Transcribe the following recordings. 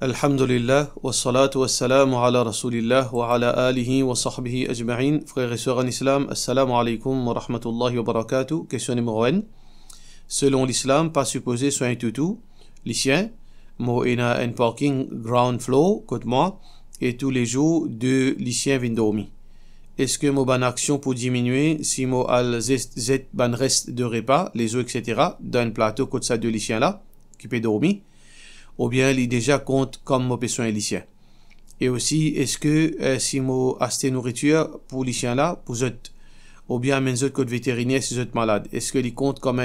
Alhamdulillah, wa salatu wa salamu ala rasulillah wa ala alihi wa sahbihi ajma'in. Frères et sœurs en islam, assalamu alaikum wa rahmatullahi wa barakatuh. Question numéro 1. Selon l'islam, pas supposé soit un toutou, l'isien, mo ina un parking ground floor, côté moi, et tous les jours de l'isien vin dormi. Est-ce que mo ban action pour diminuer si mo al zet ban reste de repas, les eaux, etc., dans un plateau côté ça de l'isien là, qui peut dormir? Ou bien il déjà compte comme mon besoin lycien. Et aussi, est-ce que si moi acheter nourriture pour les chiens là, pour eux, ou bien mes autres côté vétérinaire si eux malades, est-ce que il compte comme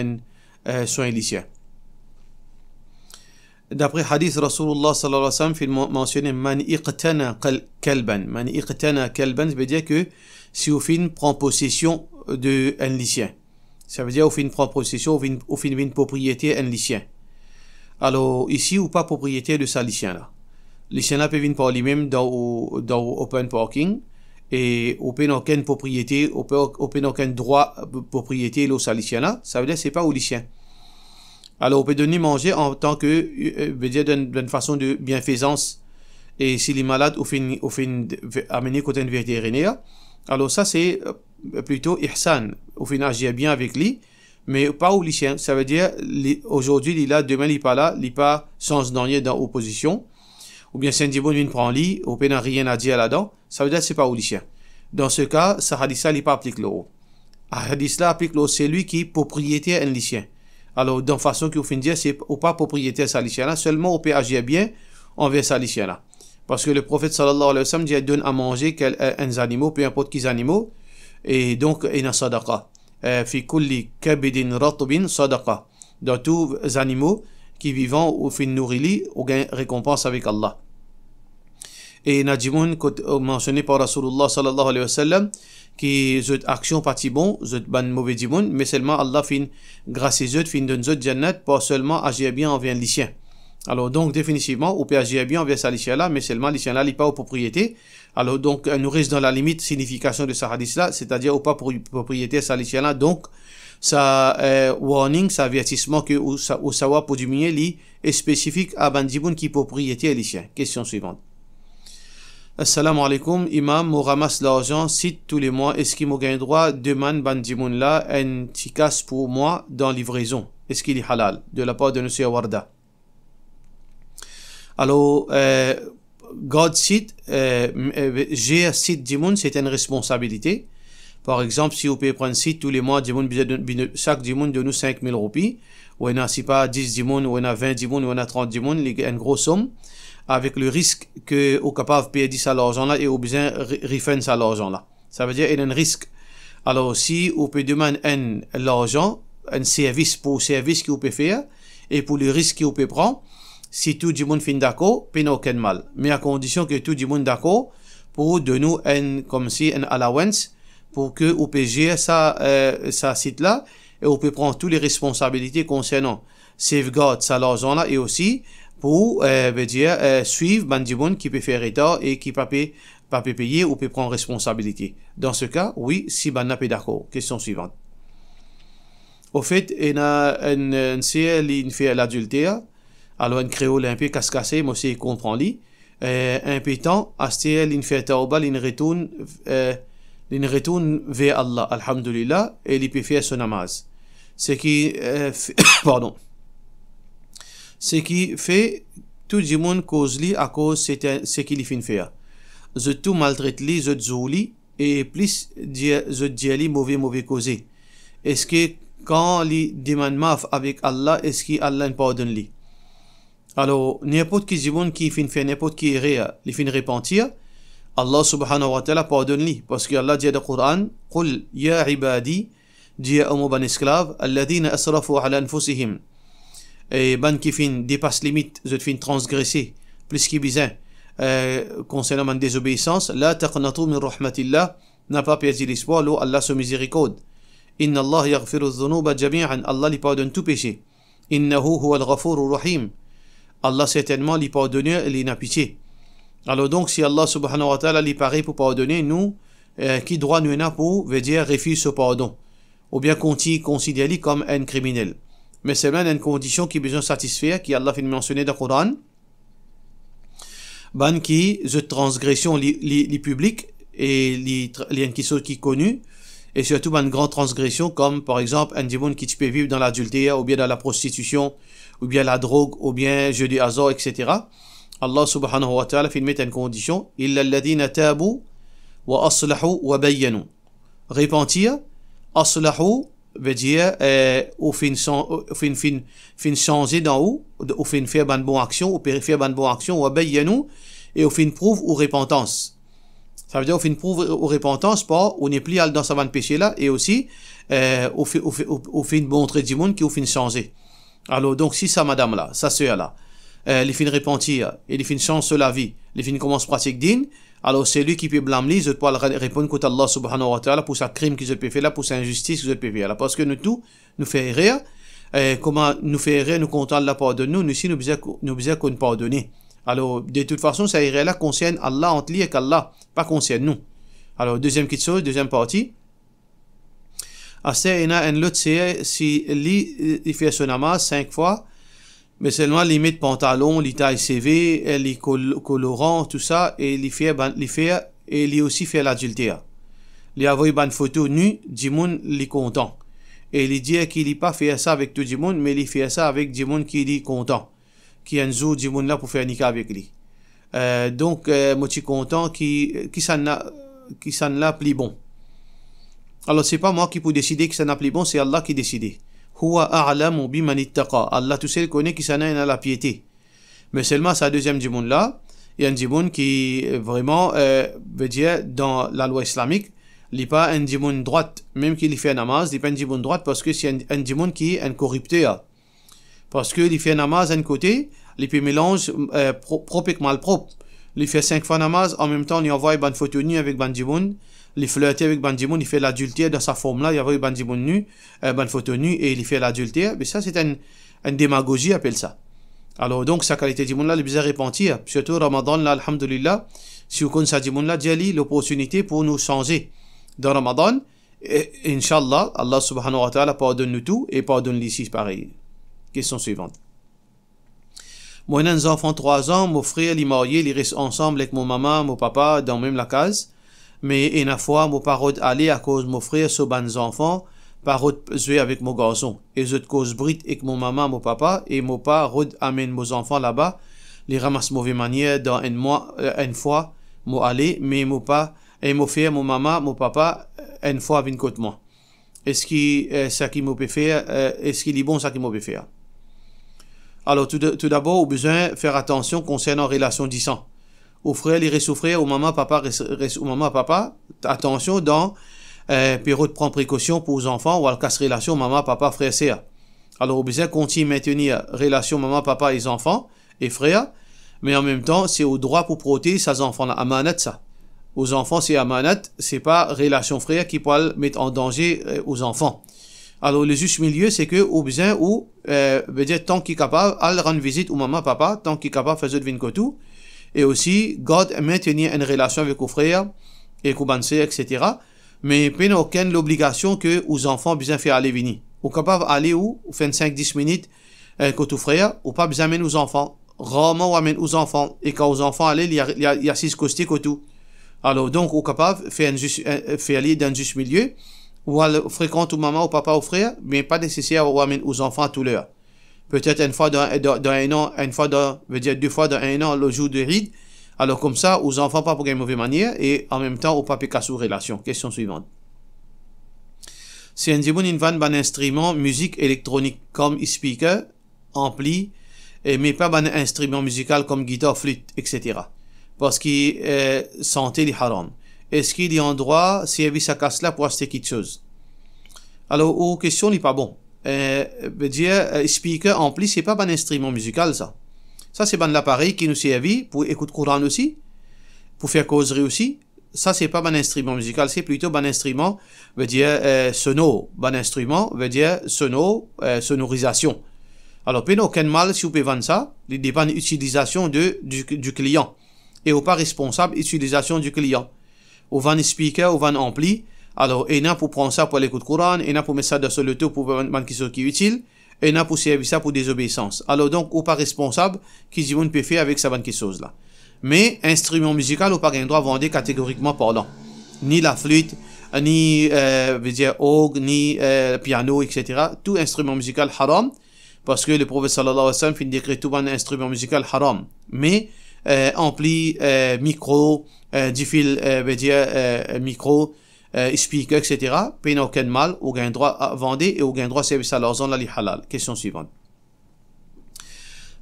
un soin lycien? D'après hadith Rasulullah sallallahu alayhi wa sallam, il mentionne man iqtana kalban. Man iqtana kalban, ça veut dire que si au fin prend possession de un lycien, ça veut dire au fin prend possession, au fin une propriété un lycien. Alors, ici, ou pas propriété de ça, lycien là. Lycien là peut venir par lui-même dans open parking et au peut aucune propriété, au peut aucun droit de propriété là, ça, lycien là. Ça veut dire c'est pas au lycien. Alors, on peut donner manger en tant que, veut dire d'une façon de bienfaisance. Et s'il est malade, au fin amener côté un vétérinaire. Alors, ça, c'est plutôt ihsan. Au fin agir bien avec lui. Mais pas au lycéen. Ça veut dire, aujourd'hui, il est là, demain, il n'est pas là, il n'est pas sans dernier dans opposition. Ou bien, Saint-Dibon vient prendre lit, ou bien, n'a rien à dire là-dedans. Ça veut dire, c'est pas au lycéen. Dans ce cas, ce hadith-là, il n'est pas appliqué là. Ce hadith-là applique là, c'est lui qui est propriétaire un lycéen. Alors, dans façon qu'il faut dire, c'est pas propriétaire sa lycéen-là, seulement on peut agir bien envers sa lycéen-là. Parce que le prophète sallallahu alayhi wa sallam dit, donne à manger un animaux, peu importe quels animaux, et donc, il y a sadaqa. Fi kulli kabidin ratbin sadaqa. Dans tous les animaux qui vivent ou fin nourris, ou gain récompense avec Allah. Et Najimoun, mentionné par Rasulullah sallallahu alayhi wa sallam, qui zot action parti bon, zot ban mauvais dimoun, mais seulement Allah fin grâce à zot, fin donne zot jannat, pas seulement agir bien envers lycien. Alors donc définitivement, on peut agir bien envers sa lycien là, mais seulement lycien là, il n'est pas aux propriétés. Alors donc, nous reste dans la limite signification de ce hadith-là, c'est-à-dire ou pas propriété sa lycien là. Donc, ça warning, ça avertissement que ou savoir pour diminuer li est spécifique à bandiboun qui propriété lycien. Question suivante. Assalamu alaikum, imam, mo ramasse l'argent, cite tous les mois, est-ce qu'il m'a gagné droit, demande bandiboun là, un tikas pour moi dans livraison. Est-ce qu'il est halal? De la part de M. Warda. Alors, God site, j'ai site Dimoun, c'est une responsabilité. Par exemple, si vous pouvez prendre site tous les mois, chaque Dimoun donne nous 5 000 roupies, ou on a, si pas 10 Dimoun, ou on a 20 Dimoun, ou on a 30 Dimoun, une grosse somme, avec le risque que vous êtes capable de payer ça l'argent là et vous besoin refund ça l'argent là. Ça veut dire qu'il y a un risque. Alors, si vous pouvez demander l'argent, un service pour le service que vous pouvez faire, et pour le risque que vous pouvez prendre, si tout le monde fin d'accord, il n'y a aucun mal. Mais à condition que tout le monde d'accord pour donner nous comme si un allowance pour que vous puissiez ça site là et vous pouvez prendre toutes les responsabilités concernant safeguard ça l'argent là et aussi pour suivre bandibon qui peut faire état et qui pas payer ou peut prendre responsabilité. Dans ce cas, oui, si ban n'a pas d'accord. Question suivante. Au fait, il y a un CL qui fait l'adultère. Alors, un créole un peu casse-cassé, moi aussi, il comprend lui. Un peu temps, astel, il fait tauba, il retourne vers Allah, alhamdulillah, et il peut faire son namaz. Ce qui, pardon. Ce qui fait, tout le monde cause lui à cause c'est ce qu'il fait faire. Je tout maltraite lui, je zouli, et plus, je dis mauvais causé. Est-ce que, quand il demande maf avec Allah, est-ce qu'Allah pardonne lui? Alors, n'importe qui zibon qui fait n'importe qui erreur, il fait repentir, Allah subhanahu wa ta'ala pardonne lui. Parce que Allah dit dans le Coran, Qul ya ibadi, dit à mon ban esclave, alladhina asrafu ala anfusihim. Et ban qui fin dépasse limite, je fin transgresser, plus qu'il besoin, concernant ma désobéissance, la taqnatu min rahmatillah, n'a pas perdu l'espoir, l'eau Allah se miséricorde. Inna Allah yaghfiru dhunuba jami'an, Allah lui pardonne tout péché. Innahu huwa al-ghafuru rahim. Allah certainement lui pardonne, il n'a pitié. Alors donc, si Allah subhanahu wa ta'ala lui paraît pour pardonner, nous, qui droit nous a pour, veut dire, refuse ce pardon. Ou bien considérer comme un criminel. Mais c'est même une condition qui est besoin de satisfaire, qui Allah fait mentionner dans le Coran. ban qui de transgression les publics et les qui sont qui connus et surtout ban grande transgression comme par exemple un démon qui peut vivre dans l'adultère ou bien dans la prostitution ou bien la drogue ou bien jeu du hasard, etc. Allah subhanahu wa ta'ala fait mettre une condition illa alladhina tabu wa aslahu wa bayyanu. Repentir, aslahu veut dire au fin changer d'en haut, au fin faire bonne bonne action, ou faire bonne bonne action, ou bayyanu, et au fin prouve ou repentance. Ça veut dire au fin prouve ou repentance, pas on n'est plus dans sa bonne péché là, et aussi au fin montrer du monde qui au fin changer. Alors donc si ça madame là, sa sœur là, les fins repentir et les fins changer la vie, les fins commencent pratique din, alors c'est lui qui peut blâmer, je peux répondre contre Allah subhanahu wa ta'ala pour sa crime qu'il peut faire là, pour sa injustice qu'il peut faire là, parce que nous tout nous fait rire, comment nous fait rire, nous comptons la pardonne nous aussi nous besoin qu'on pardonner. Alors de toute façon ça irait là concerne Allah entre lui et Allah, pas concerne nous. Alors deuxième question, deuxième partie. Assez ina en l'autre c'est si il fait son namaz 5 fois. Mais seulement limite pantalon, les tailles CV, les colorants, tout ça, et les faire, et les aussi faire l'adultère. Les avoir une photo nue, du monde les content. Et les dire qu'il n'est pas fait ça avec tout le monde, mais il fait ça avec du monde qui est content. Qui a un jour du monde là pour faire un nika avec lui. Donc, moi, je suis content qui s'en a plus bon. Alors, c'est pas moi qui peux décider que ça n'a plus bon, c'est Allah qui décide. Huwa a'lamu biman ittaqa. Allah tout seul connaît qui s'en a la piété. Mais seulement sa deuxième djimoun là, il y a un djimoun qui vraiment veut dire dans la loi islamique, il n'est pas un djimoun droite, même qu'il fait un namaz, il n'est pas un djimoun droite parce que c'est un djimoun qui est un corrupteur. Parce que il fait un namaz d'un côté, il peut mélange propre et mal propre. Il fait 5 fois namaz, en même temps il envoie une photo nue avec ban djimoun. Il flirte avec Bandimoun, il fait l'adultère dans sa forme-là, il y avait Bandimoun nu, ban photo nue, et il fait l'adultère. Mais ça, c'est une démagogie, appelle ça. Alors, donc, sa qualité d'imoun-là, il est bien repentir. Surtout, Ramadan, là, alhamdulillah, si vous connaissez d'imoun-là, j'ai l'opportunité pour nous changer. Dans Ramadan, Inch'Allah, Allah subhanahu wa ta'ala pardonne nous tout, et pardonne l'ici, pareil. Question suivante. Moi, j'ai un enfant 3 ans, mon frère, il est marié, il reste ensemble avec mon maman, mon papa, dans même la case. Mais une fois, mon parole aller à cause de mon frère, ce ban enfants, parole jouer avec mon garçon. Et je cause brite avec mon maman, mon papa, et mon parole amène mes enfants là-bas, les ramasse mauvaise manière dans une fois, mon aller, mais mon pas, et mon frère, mon maman, mon papa, une fois avec côté moi. Est-ce que ça qui m'a peut faire, est-ce qu'il est bon ça qui m'a peut faire? Alors, tout d'abord, on a besoin de faire attention concernant relation du sang. Au frère, il reste au frère, au maman, papa, reste au maman, papa. Attention, dans période prendre précaution pour les enfants, ou à la casse relation maman, papa, frère, sœur. Alors, on a besoin de continuer à maintenir relation maman, papa et les enfants, et frères, mais en même temps, c'est au droit pour protéger ces enfants-là. Amanat, ça. Aux enfants, c'est amanat, c'est pas relation frère qui peut mettre en danger aux enfants. Alors, le juste milieu, c'est que, au besoin, ou, veut dire, tant qu'il est capable, à rendre visite au maman, papa, tant qu'il est capable, faire de vinkotou, et aussi, garde maintenir une relation avec vos frères, et vos sœurs, etc. Mais, pas aucune l'obligation que, aux enfants, besoin faire aller venir. Ou capable aller où, ou faire 5-10 minutes, côté aux frères, ou pas besoin d'amener aux enfants. Rarement, ou amène aux enfants. Et quand aux enfants aller, il y a 6 costés côté. Alors, donc, ou capable, faire aller dans un juste milieu, ou fréquente ou maman ou papa ou frère, mais pas nécessaire ou amener aux enfants à tout l'heure. Peut-être une fois dans un an, veut dire 2 fois dans un an, le jour de Eid. Alors comme ça, aux enfants pas pour une mauvaise manière, et en même temps, au pas pécasse sous relation. Question suivante. Si un djimoun invente un instrument, musique électronique, comme speaker, ampli, mais pas un instrument musical comme guitare, flûte, etc. Parce qu'il santé les haram. Est-ce qu'il y a un droit, si il sa casse là, pour acheter quelque chose? Alors, aux questions, il n'est pas bon. Veut dire, speaker ampli, c'est pas un instrument musical, ça. Ça, c'est un appareil qui nous servi pour écouter Coran aussi, pour faire causerie aussi. Ça, c'est pas un instrument musical, c'est plutôt un instrument, veut dire, sonore. Un instrument, veut dire, sonorisation. Alors, pas aucun mal si vous pouvez vendre ça, il dépend de l'utilisation du client. Et ou pas responsable utilisation du client. Ou vend speaker, ou vend ampli. Alors, il y a pour prendre ça pour l'écoute Coran, il y a pour mettre ça dans le tout pour vendre quelque chose qui est utile, et il y a pour servir ça pour désobéissance. Alors, donc, ou pas responsable, qui dit on peut faire avec ça, quelque chose là. Mais instrument musical ou pas un droit vendre catégoriquement parlant. Ni la flûte, ni veut dire orgue, ni piano, etc. Tout instrument musical haram, parce que le prophète sallallahu alayhi wa sallam fait décret tout un instrument musical haram. Mais ampli, micro, du fil, veut dire micro, speaker, etc. Puis n'a aucun mal, aucun droit à vendre et aucun droit à service à l'argent, la li halal. Question suivante.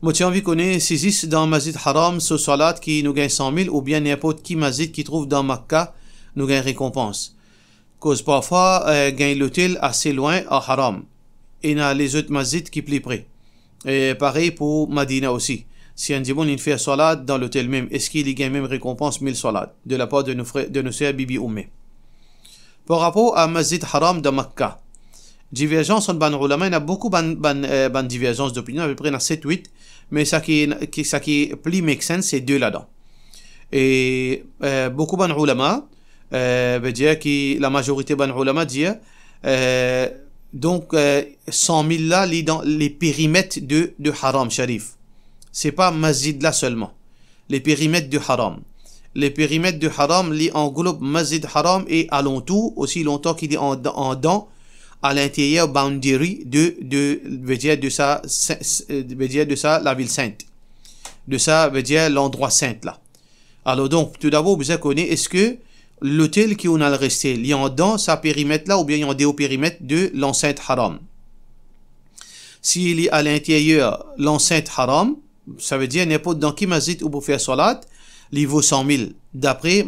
Moi, tu as envie qu'on saisisse dans Masjid Haram ce salat qui nous gagne 100 000 ou bien n'importe qui Masjid qui trouve dans Makkah nous gagne récompense. Cause parfois, gagne l'hôtel assez loin à Haram. Et il y a les autres Masjid qui plus près. Et pareil pour Madina aussi. Si un dimanche il fait salat dans l'hôtel même, est-ce qu'il y gagne même récompense 1000 salats de la part de nos frères, de nos sœurs Bibi Oumé. Par rapport à Masjid Haram de Makkah, divergence entre ban ulama, il y a beaucoup ban divergence d'opinion, à peu près 7-8, mais ça qui plus make sense, c'est deux là-dedans. Et beaucoup ban ulama veut dire que la majorité ban ulama dit donc 100 000 là dans les périmètres de Haram Sharif. C'est pas Masjid là seulement. Les périmètres de Haram. Les périmètres de Haram li englobent Masjid Haram et alentour aussi longtemps qu'il est en dedans à l'intérieur boundary veut dire de ça la ville sainte. De ça veut dire l'endroit saint là. Alors donc tout d'abord vous connaissez est-ce que l'hôtel qui on a le resté il est en dedans sa périmètre là ou bien il est en dehors périmètre de l'enceinte Haram. S'il est à l'intérieur l'enceinte Haram, ça veut dire n'importe dans qui masjid où vous faire salat, il vaut 100 000 d'après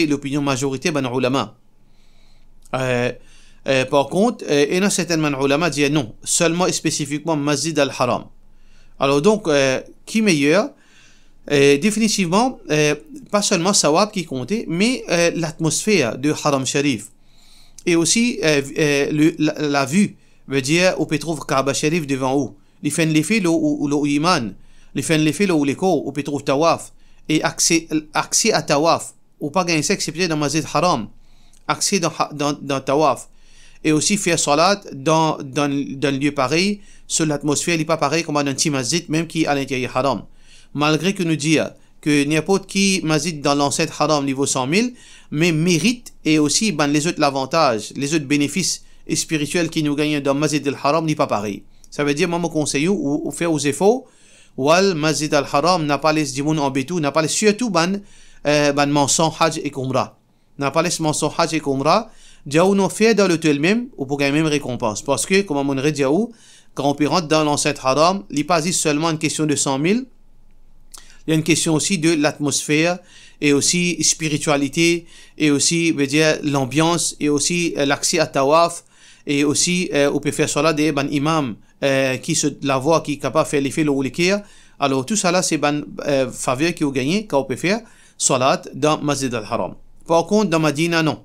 l'opinion majorité ban ulama. Par contre, il y a certains ulama disent non, seulement et spécifiquement Masjid al-Haram. Alors donc, qui meilleur définitivement, pas seulement Sawab qui comptait, mais l'atmosphère de Haram Sharif. Et aussi la vue, veut dire, on peut trouver Kaaba Sharif devant vous. Les fait l'effet ou iman, les fait l'effet ou l'écho, on peut trouver Tawaf. Et accès à Tawaf, ou pas gagner ça excepté dans Masjid Haram. Accès dans Tawaf. Et aussi faire salat dans un lieu pareil, sur l'atmosphère n'est pas pareil comme dans un petit masjid, même qui est à l'intérieur Haram. Malgré que nous dit que n'importe qui masjid dans l'enceinte Haram niveau 100 000, mais mérite et aussi les autres avantages, les autres bénéfices spirituels qui nous gagnent dans Masjid al-Haram n'est pas pareil. Ça veut dire, moi, mon conseil, ou faire aux efforts, ou Masjid al-Haram n'a pas les dimoun en bétou, n'a pas les surtout mention Hajj et Umrah. N'a pas les mention Hajj et Umrah, Diaou nous fait dans l'hôtel même, ou pour gagner même récompense. Parce que, comme on dirait Diaou, quand on rentre dans l'enceinte Haram, il n'est pas seulement une question de 100 000, il y a une question aussi de l'atmosphère, et aussi spiritualité, et aussi, veut dire, l'ambiance, et aussi l'accès à Tawaf, et aussi, on peut faire cela des imams, qui se la voix, qui est capable de faire l'effet le oulikir. Alors, tout ça là, c'est faveur qui ont gagné, quand on peut faire salat dans Masjid al-Haram. Par contre, dans Madina, non.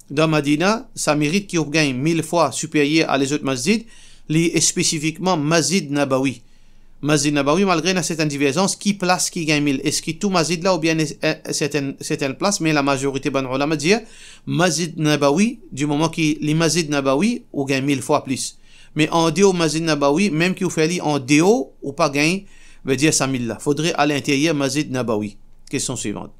Dans Madina, ça mérite qu'il gagne 1000 fois supérieur à les autres masjids, spécifiquement Masjid Nabawi. Masjid Nabawi, malgré cette divergence, qui place qui gagne 1000? Est-ce que tout masjid là ou bien certaines places, mais la majorité ban ulama dit Masjid Nabawi, du moment que les Masjid Nabawi, ou gagne 1000 fois plus. Mais en dehors Masjid Nabawi, même qui vous fait en dehors, ou pas gagne, veut dire 100 000 là. Faudrait à l'intérieur Masjid Nabawi. Question suivante.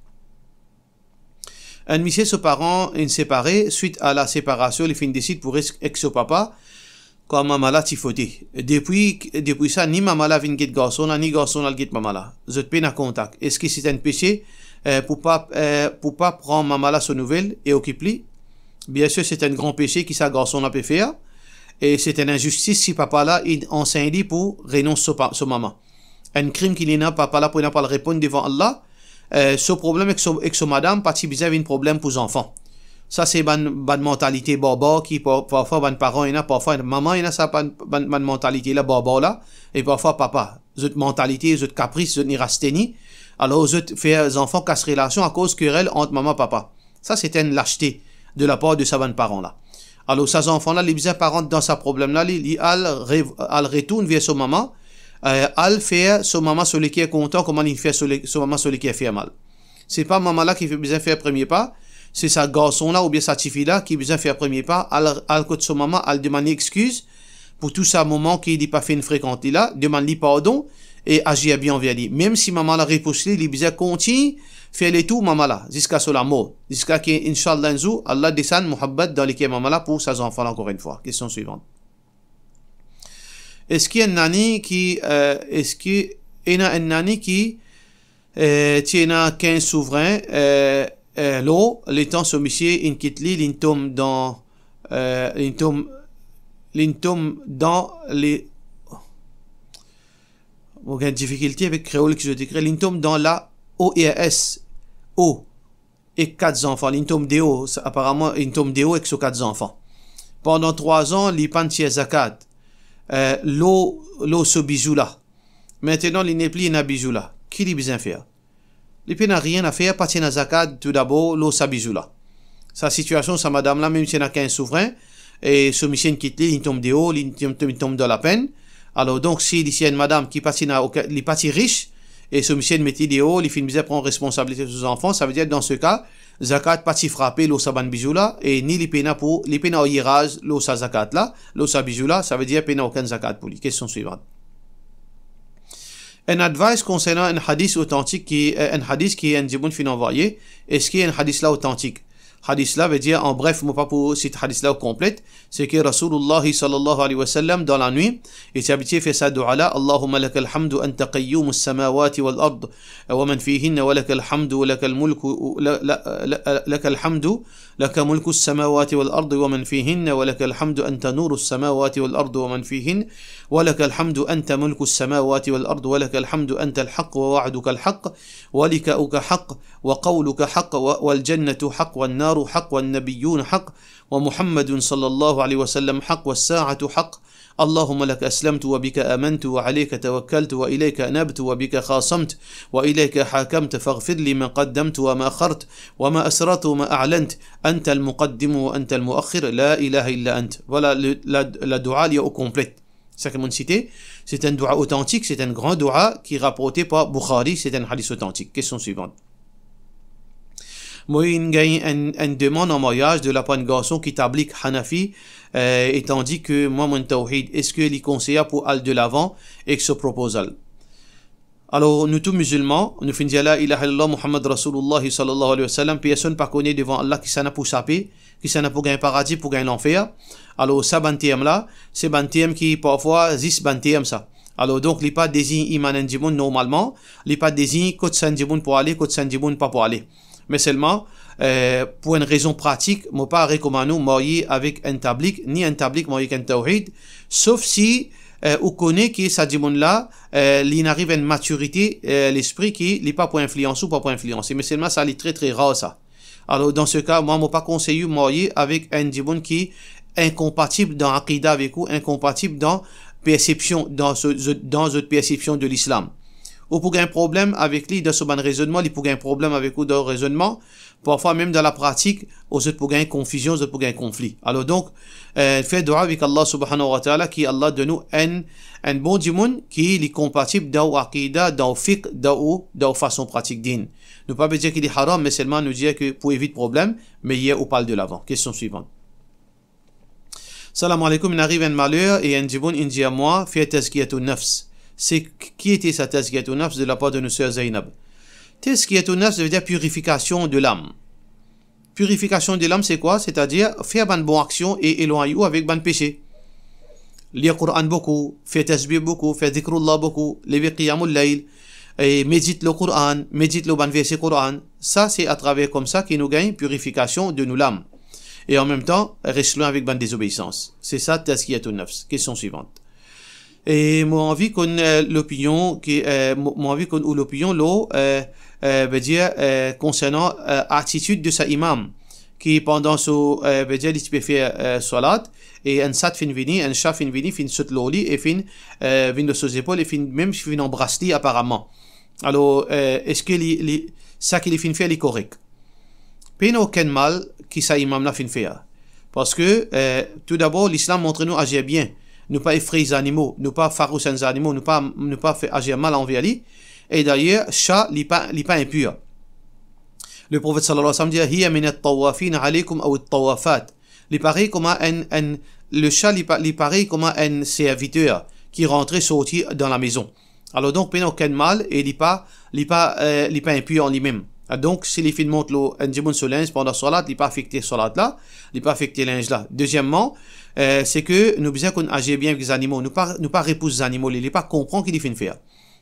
Un monsieur ses parents est séparé, suite à la séparation, il fait une décide pour ex-papa, comme maman là tifoti. Depuis ça, ni maman là vient get garçon, ni garçon là get maman là. Vous êtes peine à contact. Est-ce que c'est un péché pour pas prendre maman là son nouvelle et occuper? Bien sûr, c'est un grand péché qui ça garçon là peut faire. Et c'est une injustice si papa là il enseigne pour renoncer sur maman. Un crime qu'il n'a papa là pour ne pas le répondre devant Allah. Ce problème avec son madame, partie bizarre, un problème pour les enfants. Ça, c'est une mentalité barbare qui, parfois, les parents, parfois, maman, il y a ça, une mentalité là, barbare là, et parfois, papa. Cette mentalité, cette caprice, cette nirasthénie. Alors, cette fait les enfants cassent relation à cause querelle entre maman et papa. Ça, c'est une lâcheté de la part de ces parents là. Alors, ces enfants là, les bizarres parents dans ce problème là, ils retournent vers son maman. Al faire son maman sur qui est content, comment il fait son maman sur qui est fait mal. C'est pas maman là qui fait besoin faire premier pas, c'est sa garçon là ou bien sa fille là qui besoin faire premier pas. Al côté son maman, al demande excuse pour tout ça moment qu'il n'a pas fait une fréquente là, demande lui pardon et agir bien envers lui. Même si maman la repousse, il disait continue, fais-le tout maman là, jusqu'à ce la mort. Jusqu'à ce qu'Inch'Allah, Allah descende muhabbat dans les maman là pour ses enfants encore une fois. Question suivante. Est-ce qu'il y a un nani qui, est-ce qu'il y a un nani qui, tient 15 souverains, l'eau, les temps sommissiers, in kitli, l'intom dans, l'intom dans les, on a une difficulté avec créole qui je décris, l'intom dans la OES, O, et 4 enfants, l'intom DO, apparemment, l'intom DO avec 4 enfants. Pendant 3 ans, l'Ipantia Zakat, l'eau ce bijou là. Maintenant, il n'est plus un bijou là. Qui lui besoin faire? Il n'a rien à faire, partir dans zakat, tout d'abord, l'eau sa bijou là. Sa situation, sa madame là, même si elle n'a qu'un souverain, et ce monsieur quitte, il tombe de haut, il tombe dans la peine. Alors, donc, si il y a une madame qui passe, il est parti riche, et ce monsieur met de haut, il finit prendre responsabilité de ses enfants, ça veut dire, dans ce cas, zakat parti frapper l'eau sa ban bijou là, et ni les pena pour, les pena au yirage, l'eau sa zakat là, l'eau sa bijou là, ça veut dire, pena aucun zakat pour lui. Question suivante. Un advice concernant un hadith authentique qui est un hadith qui est un djiboun fin envoyé. Est-ce qu'il y a un hadith là authentique? Hadith là veut dire, en bref, moi pas pour citer hadith là complète, c'est que Rasulullah sallallahu alayhi wa sallam dans la nuit, il s'est habitué à faire sa dua là, Allahumma lakal hamdu anta qayyum as-samawati wal ard, wa man fihinna wa lakal hamdu wa lakal mulku, lakal hamdu, laka mulku as-samawati wal ard wa man fihinna wa lakal hamdu anta nuru as-samawati wal ard wa man fihinna, wa lakal hamdu anta mulku as-samawati wal ard wa lakal hamdu anta al-haqq wa wa'duka al-haqq wa lika'uka haqq wa qawluka haqq wal jannatu haqq wan nar حق والنبيون حق ومحمد صلى الله عليه وسلم حق والساعة حق اللهم لك أسلمت وبك آمنت وعليك توكلت وإليك أنبت وبك خاصمت وإليك حاكمت فاغفر لي ما قدمت وما أخرت وما أسررت وما أعلنت أنت المقدم وأنت المؤخر لا إله إلا أنت. Voilà la dua liée au complet. C'est comme on cité, c'est un dua authentique, c'est un grand dua qui est rapporté par Bukhari, c'est un hadith authentique. Question suivante. Moi, il gagne une demande en mariage de la part d'un garçon qui t'applique Hanafi, étant dit que moi, mon tawhid, est-ce que les conseillers pour aller de l'avant et que ce proposal? Alors, nous tous musulmans, nous finissons la ilaha illallah Muhammad Rasulullah sallallahu alayhi wa sallam, personne pas connaît devant Allah qui s'en a pour saper, qui s'en a pour gagner paradis, pour gagner l'enfer. Alors, ça bantième là, c'est bantième qui parfois 10 bantième ça. Alors, donc, les pas désigne iman en normalement, les pas désigne côte san pour aller, côte san pas pour aller. Mais seulement, pour une raison pratique, je ne pas recommander marier avec un tablik, ni un tablik marié avec un tawhid, sauf si on connaît que ça dit là, il arrive à une maturité, l'esprit qui n'est pas pour influencer ou pas pour influencer. Mais seulement, ça est très très rare ça. Alors, dans ce cas, moi, je ne pas conseiller marier avec un djiboun qui est incompatible dans Aqidah avec vous, incompatible dans perception, dans votre perception de l'islam. Ou pour un problème avec lui dans ce bon raisonnement, il pour un problème avec vous dans le raisonnement, parfois même dans la pratique, aux autres pour une confusion, aux autres pour un conflit. Alors donc, fait dua avec Allah subhanahu wa ta'ala, qui Allah de nous un bon djimoun qui est compatible dans l'aqidah, dans le fiqh, dans la façon pratique din. Ne pas dire qu'il est haram, mais seulement nous dire que pour éviter problème, mais hier on parle de l'avant. Question suivante. Salam alaikum, il arrive un malheur et un djimoun il dit à moi, fait tazkiyatun nafs. C'est qui était sa tazkiyatun nafs de la part de nos sœurs Zainab. Tazkiyatun nafs veut dire purification de l'âme. Purification de l'âme, c'est quoi? C'est-à-dire faire bonne bonne action et éloigner avec bon péché. Lire Coran beaucoup, faire tasbih beaucoup, faire dhikrullah beaucoup, lever qiyamul layl, et médite le Coran, médite le bon verset Coran. Ça, c'est à travers comme ça qu'il nous gagne purification de nos l'âme. Et en même temps, reste loin avec bonne désobéissance. C'est ça, tazkiyatun nafs. Question suivante. Et moi envie qu'on l'opinion qui moi envie qu'on ou l'opinion l'eau veut dire concernant attitude de sa imam qui pendant ce veut dire il peut faire salat et un sat fin vini un chat fin vini fin sut loli et fin vin de ses épaules et fin même fin embrasser apparemment. Alors est-ce que ça qu'il fin faire est correct? Pas aucun mal qui sa imam là fin faire parce que tout d'abord l'islam montre nous agir bien. Ne pas effrayer les animaux, ne pas faroucher les animaux, ne pas faire agir mal envers lui. Et d'ailleurs, chat n'est pas impur. Le prophète sallallahu alayhi wa sallam dit hiya min at-tawafin alaykum aw at-tawafat. Il paraît comme le chat il paraît comme un serviteur qui rentrait sorti dans la maison. Alors donc, il aucun mal et il pas impur en lui-même. Donc, si les filles montent un djimoun sur linge pendant la salat, il pas affecté salat là, il pas affecté linge là. Deuxièmement, c'est que nous besoin qu'on agisse bien avec les animaux, nous pas repousse les animaux, il pas comprend qu'il fait faire.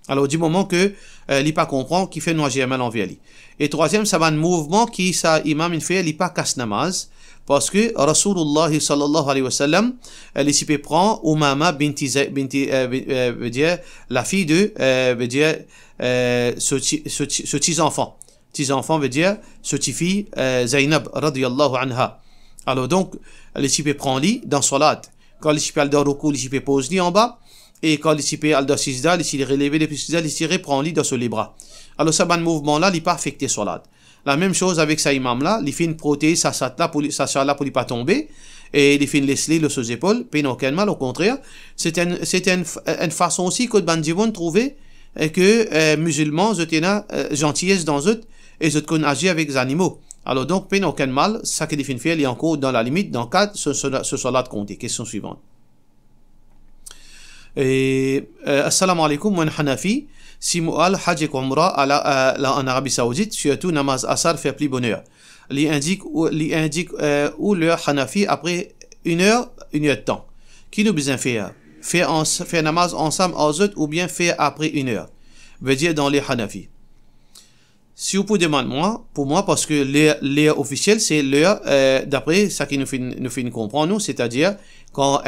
Alors, du moment que il pas comprend qu'il fait nous agir mal envers lui. Et troisième, ça va un mouvement qui ça imam il fait, il pas casse namaz. Parce que Rasulullah sallallahu alayhi wa sallam, il s'y prend Umama veut dire la fille de, veut dire ce petit enfant. Petit enfant veut dire ce petit fille Zainab radiyallahu anha. Alors donc, il s'y prend lit dans salat. Quand il s'y peut dans ruku, il s'y pose lit en bas. Et quand il s'y peut dans sijda, il s'y relevé depuis sijda, il s'y reprend lit dans ce les bras. Alors ça, ban mouvement là, il pas affecté salat. La même chose avec sa imam là, il fait une protéine, ça là pour lui pas tomber, et il fait une laisse-les sur ses épaules, puis n'a aucun mal, au contraire. C'est une façon aussi que Bandivon trouver que musulmans, ils ont gentillesse dans eux, et ils ont agi avec les animaux. Alors donc, puis n'a aucun mal, ça qu'il fait faire, il est encore dans la limite, dans le cadre, ce salat compté. Question suivante. Assalamu alaikum, moi Hanafi. Si Moual Hajj et Umrah en Arabie Saoudite, surtout namaz asar fait plus bonheur. Il indique où le Hanafi après une heure de temps. Qui nous besoin faire? Faire namaz ensemble aux autres ou bien faire après une heure? Veut dire dans les Hanafi. Si vous pouvez demander pour moi, parce que l'heure officielle, c'est l'heure d'après ça qui nous fait comprendre, nous, c'est-à-dire quand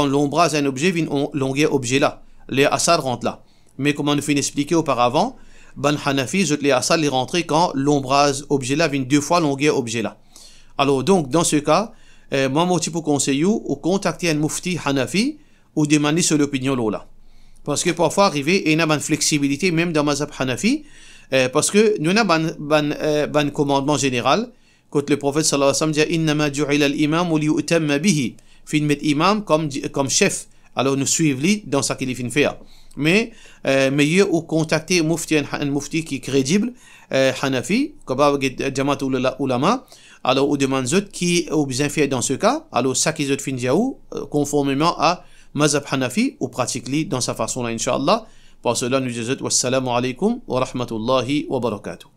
l'ombrage d'un objet vient longueur objet là. L'heure asar rentre là. Mais comme on nous fait expliquer auparavant, Ban Hanafi, les asal les rentrer quand l'ombrage objet là vient 2 fois longueur objet là. Alors donc dans ce cas, moi mon petit conseil ou contacter un mufti Hanafi ou demander sur l'opinion là. Parce que parfois arriver il y a une flexibilité même dans mazhab Hanafi parce que nous avons ban commandement général quand le prophète sallallahu alayhi wa sallam dit innama ju'ila al-imam li yu'tamma bihi, fin met imam comme chef. Alors nous suivons lui dans ce qu'il fait faire. Mais meilleur ou contacter un mufti qui est crédible Hanafi comme Jamaat ulama, alors ou demande qui ou bien fait dans ce cas, alors ça qu'ils ont fait conformément à mazhab Hanafi ou pratique dans sa façon là, inshallah. Pour cela nous disons wassalamu alaikum wa rahmatullahi wa barakatuh.